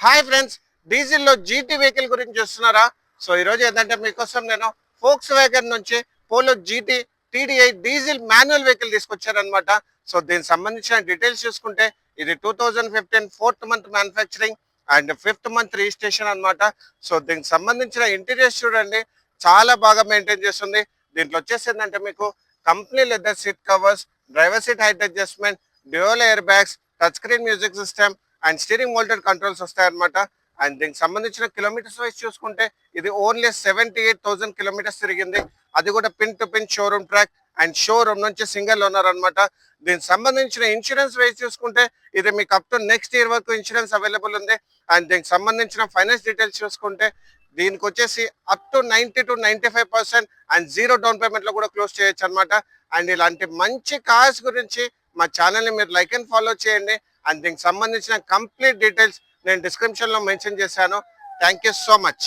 Hi friends, డీజిల్లో GT vehicle గురించి చూస్తున్నారా? సో ఈరోజు ఏంటంటే మీకోసం నేను ఫోక్స్ వ్యాగన్ నుంచి Polo GT TDI diesel manual vehicle తీసుకొచ్చారనమాట. సో దీనికి సంబంధించిన డీటెయిల్స్ చూసుకుంటే ఇది 2015 4th month manufacturing and 5th month registration అనమాట. సో దీనికి సంబంధించిన ఇంటీరియర్స్ చూడండి, చాలా బాగా మెయింటైన్ చేస్తుంది. దీంట్లో వచ్చేసి ఏంటంటే మీకు company leather seat covers, driver seat height adjustment, dual air bags, touch screen music system and steering mounted controls వస్తాయన్నమాట. అండ్ దీనికి సంబంధించిన కిలోమీటర్స్ వైజ్ చూసుకుంటే ఇది ఓన్లీ 78,000 కిలోమీటర్స్ తిరిగింది. అది కూడా pin to pin showroom track and showroom నుంచి single owner అనమాట. దీనికి సంబంధించిన ఇన్సూరెన్స్ వైజ్ చూసుకుంటే ఇది మీకు అప్ టు నెక్స్ట్ ఇయర్ వరకు ఇన్సూరెన్స్ అవైలబుల్ ఉంది. అండ్ దీనికి సంబంధించిన ఫైనాన్స్ డీటెయిల్స్ చూసుకుంటే దీనికి వచ్చేసి up to 90 to 95% and zero down payment లో కూడా క్లోజ్ చేయొచ్చు అనమాట. అండ్ ఇలాంటి మంచి కార్స్ గురించి మా ఛానల్ని మీరు లైక్ అండ్ ఫాలో చేయండి. అండ్ దీనికి సంబంధించిన కంప్లీట్ డీటెయిల్స్ నేను డిస్క్రిప్షన్ లో మెన్షన్ చేశాను. Thank you so much.